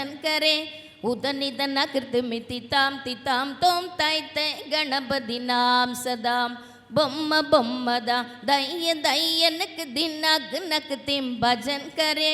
भजन करे उदनिधन कृतमिति ताम तिताम तोम तैते गणपति नाम सदाम बम्म बम्मदा दैय दैयनक दिनक नक तिम भजन करे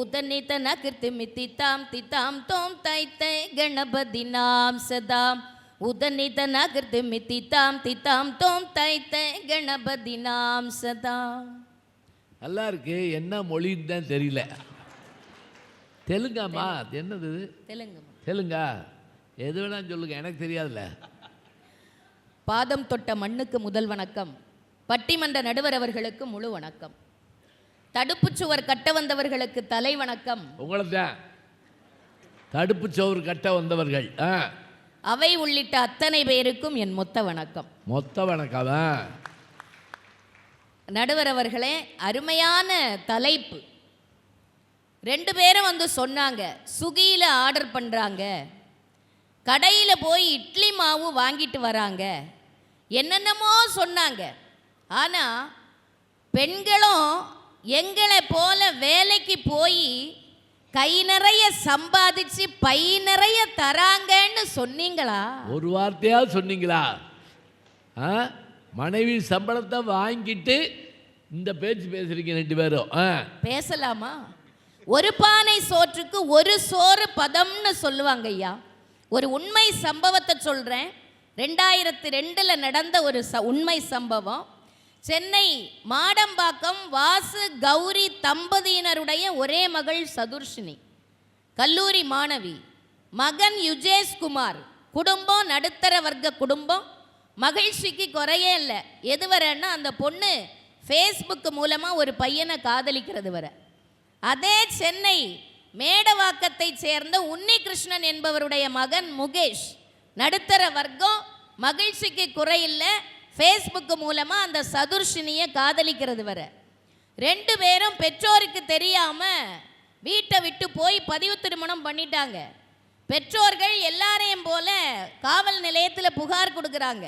उदनिधन कृतमिति ताम तिताम तोम तैते गणपति नाम सदाम उदनिधन कृतमिति ताम तिताम तोम तैते गणपति नाम सदाम. நல்லா இருக்கு. என்ன மொழின்னு தான் தெரியல. தெலுங்காமா? என்னது? தெலுங்கா? எது வேணாலும் சொல்லுங்க, எனக்கு தெரியாதுல்ல. பாதம் தொட்ட மண்ணுக்கு முதல் வணக்கம். பட்டிமன்ற நடுவர் அவர்களுக்கு முழு வணக்கம். தடுப்பு சுவர் கட்ட வந்தவர்களுக்கு தலை வணக்கம். உங்களை தான் தடுப்பு சுவர் கட்ட வந்தவர்கள் அவை உள்ளிட்ட அத்தனை பேருக்கும் என் மொத்த வணக்கம். மொத்த வணக்கம். நடுவர் அவர்களே, அருமையான தலைப்பு. 2 பேரும் வந்து சொன்னாங்க, சுகியில் ஆர்டர் பண்ணுறாங்க, கடையில் போய் இட்லி மாவு வாங்கிட்டு வராங்க, என்னென்னமோ சொன்னாங்க. ஆனால் பெண்களும் எங்களை போல வேலைக்கு போய் கை நிறைய சம்பாதிச்சு பை நிறைய தராங்கன்னு சொன்னீங்களா? ஒரு வார்த்தையாவது சொன்னீங்களா? மனைவி சம்பளத்தை வாங்கிட்டு இந்த பேச்சு பேசுறீங்க 2 பேரும். பேசலாமா? ஒரு பானை சோற்றுக்கு ஒரு சோறு பதம்னு சொல்லுவாங்க ஐயா. ஒரு உண்மை சம்பவத்தை சொல்கிறேன். 2002 நடந்த ஒரு உண்மை சம்பவம். சென்னை மாடம்பாக்கம் வாசு கௌரி தம்பதியினருடைய ஒரே மகள் சதுர்ஷினி, கல்லூரி மாணவி. மகன் யுஜேஷ் குமார். குடும்பம் நடுத்தர வர்க்க குடும்பம். மகிழ்ச்சிக்கு குறையே இல்லை. எது வரன்னா அந்த பொண்ணு ஃபேஸ்புக் மூலமாக ஒரு பையனை காதலிக்கிறது வர. அதே சென்னை மேடவாக்கத்தை சேர்ந்த உன்னிகிருஷ்ணன் என்பவருடைய மகன் முகேஷ், நடுத்தர வர்க்கம், மகிழ்ச்சிக்கு குறையில்லை, ஃபேஸ்புக் மூலமாக அந்த சதுர்ஷினியை காதலிக்கிறது வர. 2 பேரும் பெற்றோருக்கு தெரியாமல் வீட்டை விட்டு போய் பதிவு திருமணம் பண்ணிட்டாங்க. பெற்றோர்கள் எல்லாரையும் போல காவல் நிலையத்தில் புகார் கொடுக்குறாங்க.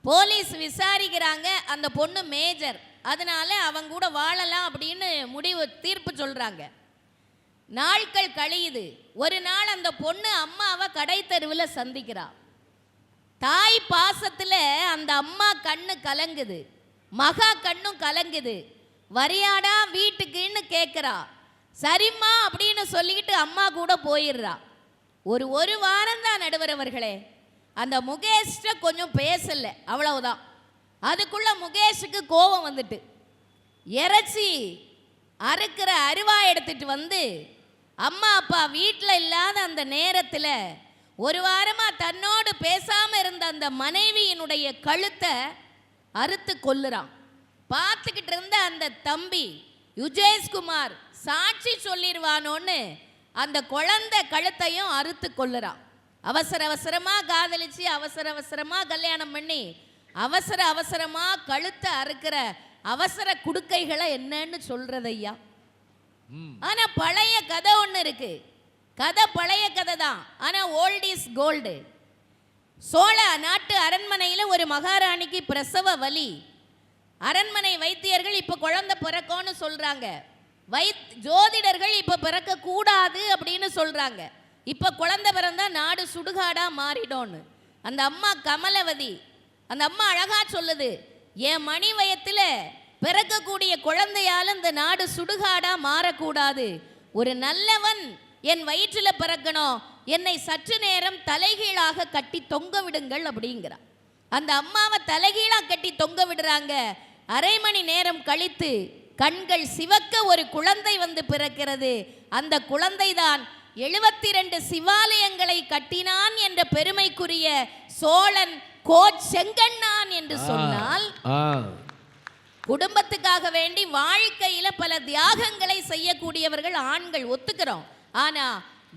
போலீஸ் விசாரிக்கிறாங்க. அந்த பொண்ணு மேஜர், அதனால அவங்க கூட வாழலாம் அப்படின்னு தீர்ப்பு சொல்கிறாங்க. நாட்கள் கழியுது. ஒரு நாள் அந்த பொண்ணு அம்மாவை கடை தெருவில் சந்திக்கிறா. தாய் பாசத்தில் அந்த அம்மா கண்ணு கலங்குது, மகா கண்ணும் கலங்குது. வரியாடா வீட்டுக்குன்னு கேட்குறா. சரிம்மா அப்படின்னு சொல்லிக்கிட்டு அம்மா கூட போயிடுறா. ஒரு வாரம் தான் நடுவர் அவர்களே. அந்த முகேஷ்ட கொஞ்சம் பேசலை, அவ்வளவுதான். அதுக்குள்ள முகேஷுக்கு கோபம் வந்துட்டு இறைச்சி அறுக்கிற அருவா எடுத்துட்டு வந்து அம்மா அப்பா வீட்டில் இல்லாத அந்த நேரத்தில் ஒரு வாரமாக தன்னோடு பேசாமல் இருந்த அந்த மனைவியினுடைய கழுத்தை அறுத்து கொல்லுறான். பார்த்துக்கிட்டு இருந்த அந்த தம்பி யுஜேஷ்குமார் சாட்சி சொல்லிடுவானோன்னு அந்த குழந்தை கழுத்தையும் அறுத்து கொல்லுறான். அவசரமாக காதலிச்சு அவசரமாக கல்யாணம் பண்ணி அவசரமாக கழுத்தை அறுக்கிற அவசர குடுக்கைகளை என்னன்னு சொல்றது ஐயா. ஆனா பழைய கதை ஒன்று இருக்கு. கதை பழைய கதை தான், ஆனா ஓல்ட் இஸ் கோல்டு. சோழ நாட்டு அரண்மனையில் ஒரு மகாராணிக்கு பிரசவ வலி. அரண்மனை வைத்தியர்கள் இப்போ குழந்தை பிறக்கும்னு சொல்றாங்க. ஜோதிடர்கள் இப்போ பிறக்க கூடாது அப்படின்னு சொல்றாங்க. இப்போ குழந்தை பிறந்தா நாடு சுடுகாடா மாறிடோன்னு. அந்த அம்மா கமலவதி, அந்த அம்மா அழகா சொல்லுது, என் மணி வயத்தில் பிறக்கக்கூடிய குழந்தையால் இந்த நாடு சுடுகாடா மாறக்கூடாது. ஒரு நல்லவன் என் வயிற்றில் பிறக்கணும், என்னை சற்று நேரம் தலைகீழாக கட்டி தொங்க விடுங்கள் அப்படிங்கிறான். அந்த அம்மாவை தலைகீழாக கட்டி தொங்க விடுறாங்க. அரை மணி நேரம் கழித்து கண்கள் சிவக்க ஒரு குழந்தை வந்து பிறக்கிறது. அந்த குழந்தை தான் 72 சிவாலயங்களை கட்டினான் என்ற பெருமைக்குரிய சோழன் செங்கண்ணான் என்று சொன்னால், குடும்பத்துக்காக வேண்டி வாழ்க்கையில பல தியாகங்களை செய்யக்கூடியவர்கள் ஆண்கள், ஒத்துக்கிறோம். ஆனா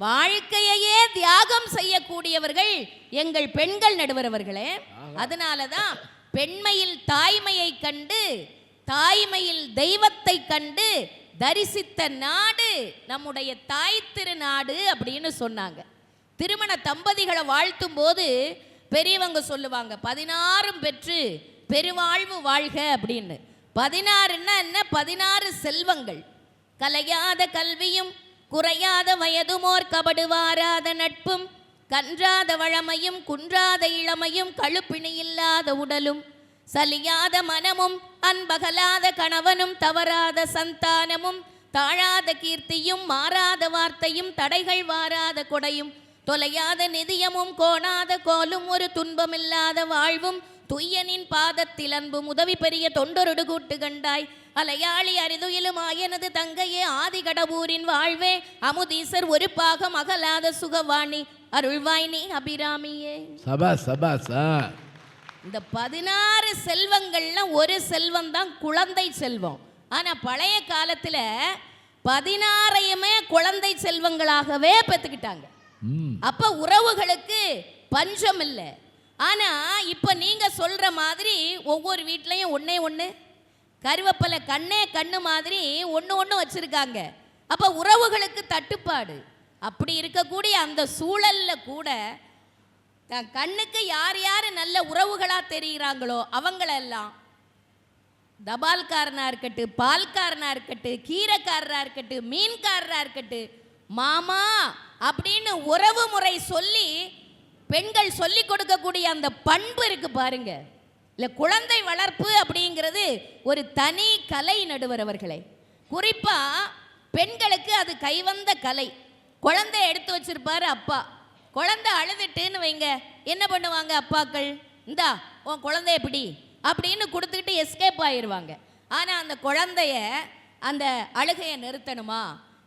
வாழ்க்கையே தியாகம் செய்யக்கூடியவர்கள் எங்கள் பெண்கள் நடுவரவர்களே. அதனாலதான் பெண்மையில் தாய்மையை கண்டு, தாய்மையில் தெய்வத்தை கண்டு தரிசித்த நாடு நம்முடைய தாய் திருநாடு அப்படின்னு சொன்னாங்க. திருமண தம்பதிகளை வாழ்த்தும் போது பெரியவங்க சொல்லுவாங்க, 16 பெற்று பெருவாழ்வு வாழ்க அப்படின்னு. 16ன்னா என்ன? 16 செல்வங்கள். கலையாத கல்வியும் குறையாத வயதுமோர் கபடு வாராத நட்பும் கன்றாத வழமையும் குன்றாத இளமையும் கழுப்பிணி இல்லாத உடலும் சலியாத மனமும் அன்பகலாத கணவனும் தவறாத சந்தானமும் தாழாத கீர்த்தியும் மாறாத வார்த்தையும் தடைகள் வாராத கொடையும் தொலையாத நிதியமும் கோணாத கோலும் ஒரு துன்பமில்லாத வாழ்வும் துய்யனின் பாதத்தில் அன்பும் உதவி பெரிய தொண்டொருடு கூட்டு கண்டாய் அலையாளி அரிதுயிலும் ஆயனது தங்கையே ஆதி கடவுரின் வாழ்வே அமுதீசர் ஒரு பாகம் அகலாத சுகவாணி அருள்வாய் நீ அபிராமியே. சபா சபா சா. இந்த 16 செல்வங்கள்ல ஒரு செல்வம் தான் குழந்தை செல்வம். ஆனா பழைய காலத்துல 16ஐயுமே குழந்தை செல்வங்களாகவே பெற்றுக்கிட்டாங்க. அப்ப உறவுகளுக்கு பஞ்சம் இல்லை. ஆனா இப்ப நீங்க சொல்ற மாதிரி ஒவ்வொரு வீட்லயும் ஒண்ணு கருவேப்பிலை கண்ணு மாதிரி ஒண்ணு வச்சிருக்காங்க. அப்ப உறவுகளுக்கு தட்டுப்பாடு. அப்படி இருக்கக்கூடிய அந்த சூழல்ல கூட தன் கண்ணுக்கு யார் யார் நல்ல உறவுகளா தெரிகிறாங்களோ அவங்களெல்லாம் தபால்காரனா இருக்கட்டும், பால்காரனா இருக்கட்டும், கீரைக்காரரா இருக்கட்டும், மீன்காரரா இருக்கட்டும், மாமா அப்படின்னு உறவு முறை சொல்லி பெண்கள் சொல்லி கொடுக்கக்கூடிய அந்த பண்பு இருக்கு பாருங்க. இல்லை, குழந்தை வளர்ப்பு அப்படிங்கிறது ஒரு தனி கலை நடுவர் அவர்களே. குறிப்பா பெண்களுக்கு அது கைவந்த கலை. குழந்தை எடுத்து வச்சிருப்பாரு அப்பா. குழந்தை அழுதுட்டுன்னு வைங்க, என்ன பண்ணுவாங்க அப்பாக்கள்? இந்தா உன் குழந்தை எப்படி அப்படின்னு கொடுத்துக்கிட்டு எஸ்கேப் ஆயிடுவாங்க. ஆனால் அந்த குழந்தைய அந்த அழுகையை நிறுத்தணுமா,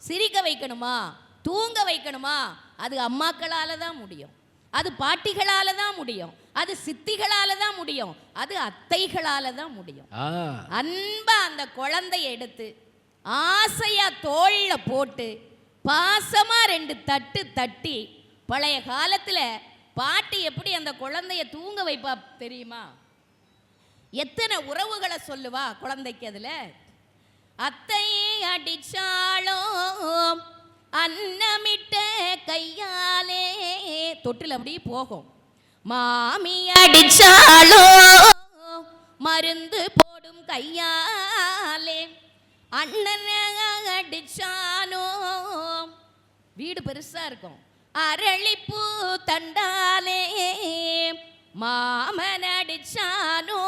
சிரிக்க வைக்கணுமா, தூங்க வைக்கணுமா, அது அம்மாக்களால் தான் முடியும், அது பாட்டிகளால் தான் முடியும், அது சித்திகளால் தான் முடியும், அது அத்தைகளால் தான் முடியும். அன்பா அந்த குழந்தைய எடுத்து ஆசையா தோள்ல போட்டு பாசமா 2 தட்டு தட்டி, பழைய காலத்தில் பாட்டி எப்படி அந்த குழந்தைய தூங்க வைப்பா தெரியுமா? எத்தனை உறவுகளை சொல்லுவா குழந்தைக்கு. அதில் அத்தையே அடிச்சாலோ அன்னமிட்ட கையாலே தொட்டில் அப்படி போகும். மாமி அடிச்சாலோ மருந்து போடும் கையாலே, அண்ணன் அடிச்சானோ வீடு பெருசா இருக்கும் அரளிப்பூ தண்டாலே, மாமன் அடிச்சானோ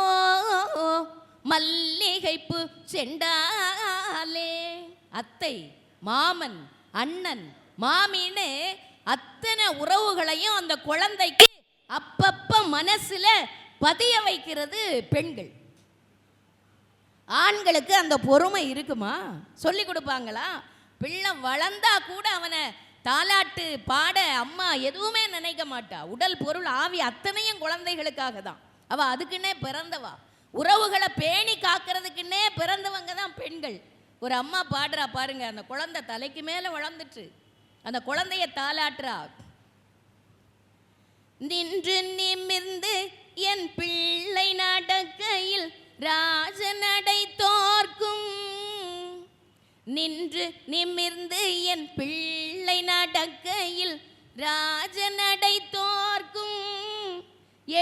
மல்லிகைப்பூ செண்டாலே. அத்தை, மாமன், அண்ணன், மாமின்னு அத்தனை உறவுகளையும் அந்த குழந்தைக்கு அப்பப்ப மனசுல பதிய வைக்கிறது பெண்கள். ஆண்களுக்கு அந்த பொறுமை இருக்குமா? சொல்லி கொடுப்பாங்களா? பிள்ளை வளர்ந்தா கூட அவனை தாலாட்டு பாட அம்மா எதுவுமே நினைக்க மாட்டா. உடல் பொருள் ஆவி அத்தனையும் குழந்தைகளுக்காக தான். அவ அதுக்குன்னே பிறந்தவா. உறவுகளை பேணி காக்கிறதுக்குன்னே பிறந்தவங்க தான் பெண்கள். ஒரு அம்மா பாடுறா பாருங்க, அந்த குழந்தை தலைக்கு மேல வளர்ந்துட்டு அந்த குழந்தைய தாலாட்டுறா. நின்று நிமிர்ந்து என் பிள்ளை நடக்கையில் ராஜநடை தோற்கும், நின்று நிமிர்ந்து என் பிள்ளை நடக்கையில் ராஜநடை தோற்கும்,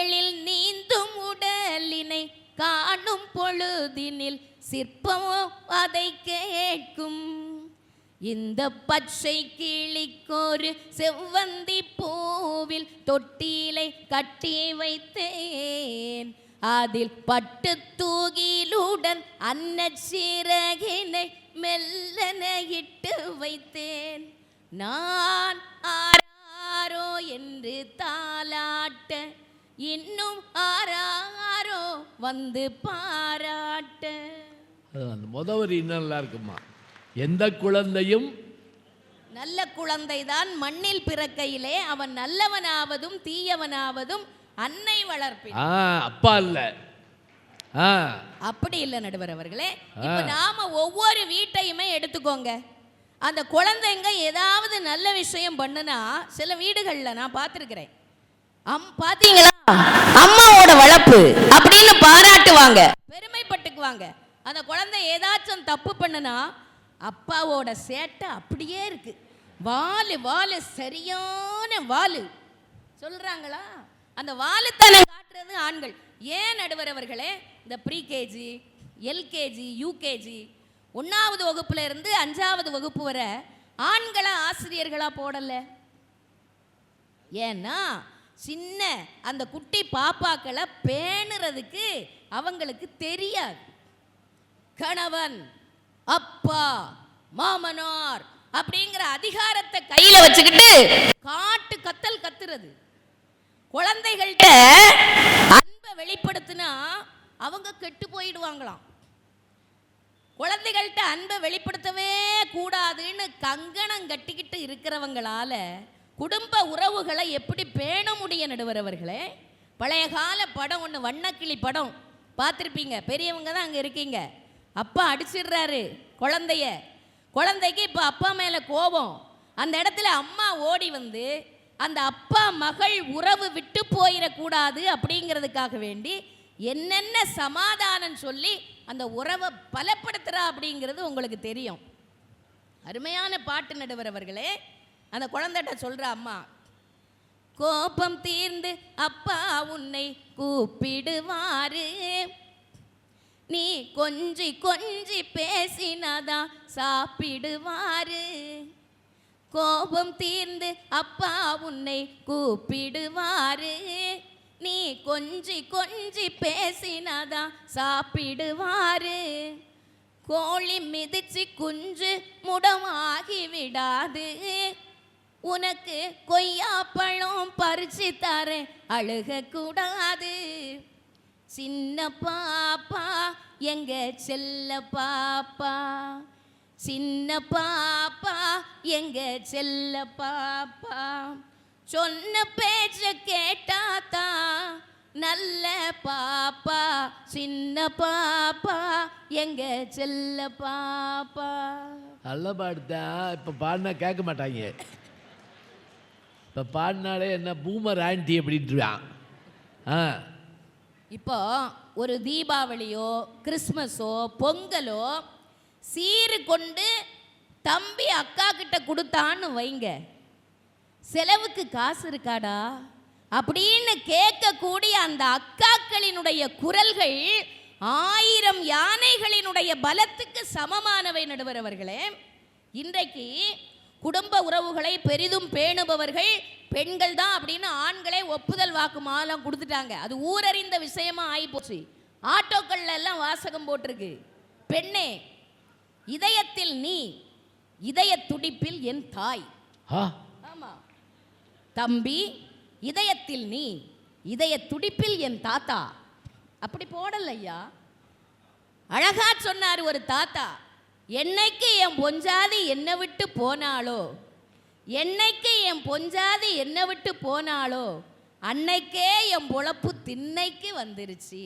எழில் நீந்தும் உடலினை காணும் பொழுதினில் சிற்பமோ அதை கேட்கும். இந்த பச்சை கிளிக்கொரு செவ்வந்தி பூவில் தொட்டிலை கட்டி வைத்தேன், அதில் பட்டு தூகிலுடன் அன்னச்சிறகினை மெல்லன இட்டு வைத்தேன். நான் ஆராரோ என்று தாலாட்ட, இன்னும் ஆராரோ வந்து பாராட்ட. அந்த முதவரி இன்னும் நல்லா இருக்குமா? எந்த குழந்தையும் நல்ல குழந்தைதான் மண்ணில் பிறக்கையிலே அவன் நல்லவனாவதும் தீயவனாவதும் அன்னை வளர்ப்பின். அப்பா இல்ல, அப்படி இல்லை நடுவர் அவர்களே. இப்ப நாம ஒவ்வொரு வீட்டையுமே எடுத்துக்கோங்க. அந்த குழந்தைங்க ஏதாவது நல்ல விஷயம் பண்ணுனா சில வீடுகள்ல நான் பார்த்துருக்கிறேன். பாத்தீங்களா அம்மாவோட வளர்ப்பு அப்படின்னு பாராட்டுவாங்க, பெருமைப்பட்டுக்குவாங்க. அந்த குழந்தை ஏதாச்சும் தப்பு பண்ணுனா அப்பாவோட சேட்டை அப்படியே இருக்கு, வாலு வாலு சரியான வாலு சொல்றாங்களா? அந்த வாலுத்தனை காட்டுறது ஆண்கள். ஏன் நடுவர் அவர்களே? இந்த ப்ரீகேஜி, எல்கேஜி, யூகேஜி 1வது வகுப்புல இருந்து 5வது வகுப்பு வரை ஆண்களை ஆசிரியர்களா போடல. ஏன்னா சின்ன அந்த குட்டி பாப்பாக்களை பேணுறதுக்கு அவங்களுக்கு தெரியாது. கணவன், அப்பா, மாமனார் அப்படிங்கிற அதிகாரத்தை கையில வச்சுக்கிட்டு காட்டு கத்தல் கத்துறது. குழந்தைகள்கிட்ட அன்பை வெளிப்படுத்தினா அவங்க கெட்டு போயிடுவாங்களாம். குழந்தைகள்கிட்ட அன்பை வெளிப்படுத்தவே கூடாதுன்னு கங்கணம் கட்டிக்கிட்டு இருக்கிறவங்களால குடும்ப உறவுகளை எப்படி பேண முடியும் நடுவரவர்களே? பழைய கால படம் ஒன்று, வண்ணக்கிளி படம் பார்த்துருப்பீங்க, பெரியவங்க தான் அங்கே இருக்கீங்க. அப்பா அடிச்சிடுறாரு குழந்தைக்கு இப்போ அப்பா மேலே கோபம். அந்த இடத்துல அம்மா ஓடி வந்து அந்த அப்பா மகள் உறவு விட்டு போயிடக்கூடாது அப்படிங்கிறதுக்காக வேண்டி என்னென்ன சமாதானம் சொல்லி அந்த உறவை பலப்படுத்துறா அப்படிங்கிறது உங்களுக்கு தெரியும். அருமையான பாட்டு நடுவரவர்களே. அந்த குழந்தைகிட்ட சொல்ற அம்மா, கோபம் தீர்ந்து அப்பா உன்னை கூப்பிடுவாரு, நீ கொஞ்சி கொஞ்சி பேசினாதான் சாப்பிடுவாரு. கோபம் தீர்ந்து அப்பா உன்னை கூப்பிடுவாரு, நீ கொஞ்சி கொஞ்சி பேசினாதான் சாப்பிடுவாரு. கோழி மிதிச்சு குஞ்சு முடமாகி விடாது, உனக்கு கொய்யாப்பழம் பறிச்சு தரேன் அழுக கூடாது. சின்ன பாப்பா எங்க செல்ல பாப்பா, சின்ன பாப்பா எங்க செல்ல பாப்பா, சொன்ன பேச்ச கேட்டாத்தா நல்ல பாப்பா, சின்ன பாப்பா எங்க செல்ல பாப்பா. நல்ல பாடுதா. இப்போ பாடினா கேட்க மாட்டாங்க. இப்போ பாடினாலே என்ன பூமர் ஆண்டி அப்படின்ட்டுருவான். இப்போ ஒரு தீபாவளியோ கிறிஸ்மஸோ பொங்கலோ சீரு கொண்டு தம்பி அக்கா கிட்ட கொடுத்தான்னு வைங்க, செலவுக்கு காசு இருக்காடா அப்படின்னு கேட்கக்கூடிய அந்த அக்காக்களினுடைய குரல்கள் 1000 யானைகளினுடைய பலத்துக்கு சமமானவை நடுவரவர்களே. இன்றைக்கு குடும்ப உறவுகளை பெரிதும் பேணுபவர்கள் பெண்கள் தான் அப்படின்னு ஆண்களே ஒப்புதல் வாக்கு மாலம் கொடுத்துட்டாங்க. அது ஊரறிந்த விஷயமா ஆயிப்போச்சு. ஆட்டோக்கள்ல எல்லாம் வாசகம் போட்டிருக்கு, பெண்ணே இதயத்தில் நீ, இதய துடிப்பில் என் தாய். ஆமா தம்பி, இதயத்தில் நீ, இதய துடிப்பில் என் தாத்தா. அப்படி போடலையா, அழகா சொன்னார் ஒரு தாத்தா. என்னைக்கு என் பொஞ்சாதி என்னை விட்டு போனாலோ, என்னைக்கு என் பொஞ்சாதி என்னை விட்டு போனாலோ அன்னைக்கே என் பொழப்பு திண்ணைக்கு வந்துருச்சு.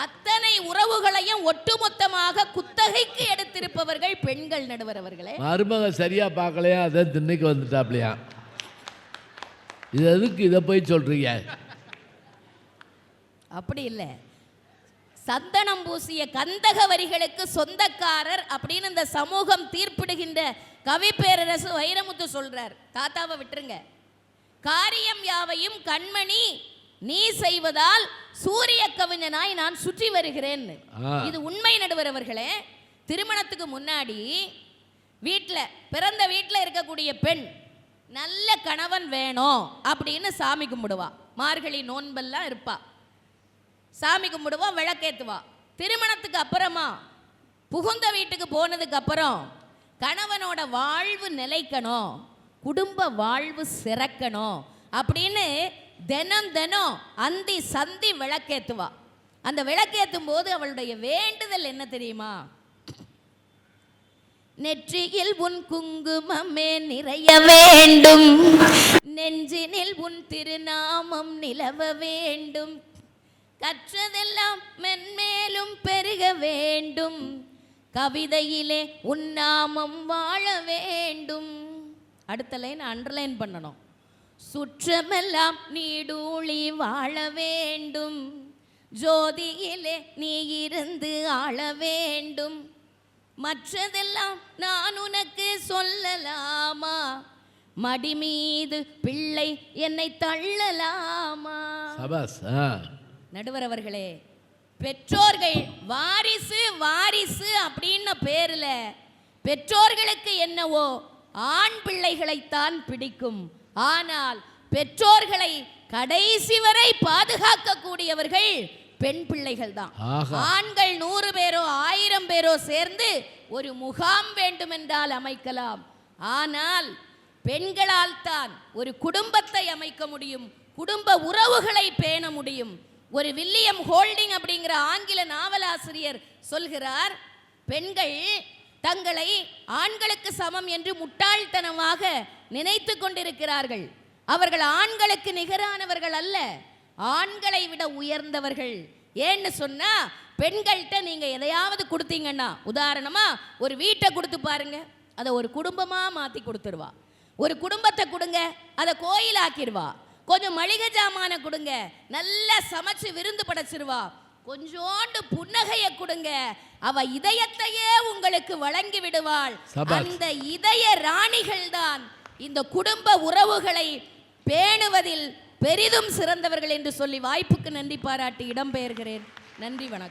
அத்தனை உறவுகளையும் ஒட்டுமொத்தமாக குத்தகைக்கு எடுத்திருப்பவர்கள் பெண்கள் நடுவரவர்களே. மருமக சரியா பார்க்கலையா, அதான் திண்ணைக்கு வந்துட்டாப்லையா. இது எதுக்கு இதை போய் சொல்றீங்க? அப்படி இல்லை, சந்தனம் பூசிய கந்தக வரிகளுக்கு சொந்தக்காரர் அப்படின்னு இந்த சமூகம் தீர்ப்பிடுகின்ற கவி பேரரசு வைரமுத்து சொல்றார். தாத்தாவை விட்டுருங்க. காரியம் யாவையும் கண்மணி நீ செய்வதால் சூரிய கவிஞனாய் நான் சுற்றி வருகிறேன். இது உண்மை நடுவரவர்களே. திருமணத்துக்கு முன்னாடி வீட்டில் பிறந்த வீட்டில் இருக்கக்கூடிய பெண் நல்ல கணவன் வேணும் அப்படின்னு சாமி கும்பிடுவா. மார்கழி நோன்பெல்லாம் இருப்பா, சாமி கும்பிடுவா, விளக்கேத்துவா. திருமணத்துக்கு அப்புறமா புகுந்த வீட்டுக்கு போனதுக்கு அப்புறம் கணவனோட வாழ்வு நிலைக்கணும், குடும்ப வாழ்வு சிறக்கணும் அப்படின்னு தினம் தினம் அந்தி சந்தி விளக்கேத்துவா. அந்த விளக்கேற்றும் போது அவளுடைய வேண்டுதல் என்ன தெரியுமா? நெற்றியில் உன் குங்குமமே நிறைய வேண்டும், நெஞ்சினில் உன் திருநாமம் நிலவ வேண்டும், கற்றதெல்லாம் மென்மேலும் பெருக வேண்டும், கவிதையிலே உன் நாமம் வாழ வேண்டும். அடுத்த லைன் அண்டர்லைன் பண்ணணும். சுற்றமெல்லாம் நீடூழி வாழ வேண்டும், ஜோதியிலே நீ இருந்து ஆள வேண்டும், மற்றதெல்லாம் நான் உனக்கு சொல்லலாமா, மடி மீது பிள்ளை என்னை தள்ளலாமா. நடுவர் அவர்களே, பெற்றோர்கள் வாரிசு வாரிசு அப்படின்ன பேர்ல பெற்றோர்களுக்கு என்னவோ ஆண் பிள்ளைகளைத்தான் பிடிக்கும். ஆனால் பெற்றோர்களை கடைசி வரை பாதுகாக்கக்கூடியவர்கள் பெண் பிள்ளைகள் தான். ஆண்கள் 100 பேரோ 1000 பேரோ சேர்ந்து ஒரு முகாம் வேண்டுமென்றால் அமைக்கலாம். ஆனால் பெண்களால் தான் ஒரு குடும்பத்தை அமைக்க முடியும், குடும்ப உறவுகளை பேண முடியும். ஒரு வில்லியம் ஹோல்டிங் அப்படிங்கிற ஆங்கில நாவலாசிரியர் சொல்கிறார், பெண்கள் தங்களை ஆண்களுக்கு சமம் என்று முட்டாள்தனமாக நினைத்து கொண்டிருக்கிறார்கள். அவர்கள் ஆண்களுக்கு நிகரானவர்கள் அல்ல, ஆண்களை விட உயர்ந்தவர்கள். ஏன்னு சொன்னா பெண்கள்கிட்ட நீங்க எதையாவது கொடுத்தீங்கன்னா, உதாரணமா ஒரு வீட்டை கொடுத்து பாருங்க, அதை ஒரு குடும்பமா மாத்தி கொடுத்துருவா. ஒரு குடும்பத்தை கொடுங்க, அதை கோயிலாக்கிடுவா. கொஞ்சம் மளிகை ஜாமான கொடுங்க, நல்லா சமைச்சு விருந்து படைச்சிருவா. கொஞ்சோண்டு புன்னகையை கொடுங்க, அவ இதயத்தையே உங்களுக்கு வழங்கி விடுவாள். அந்த இதய ராணிகள் தான் இந்த குடும்ப உறவுகளை பேணுவதில் பெரிதும் சிறந்தவர்கள் என்று சொல்லி வாய்ப்புக்கு நன்றி பாராட்டி இடம்பெயர்கிறேன். நன்றி, வணக்கம்.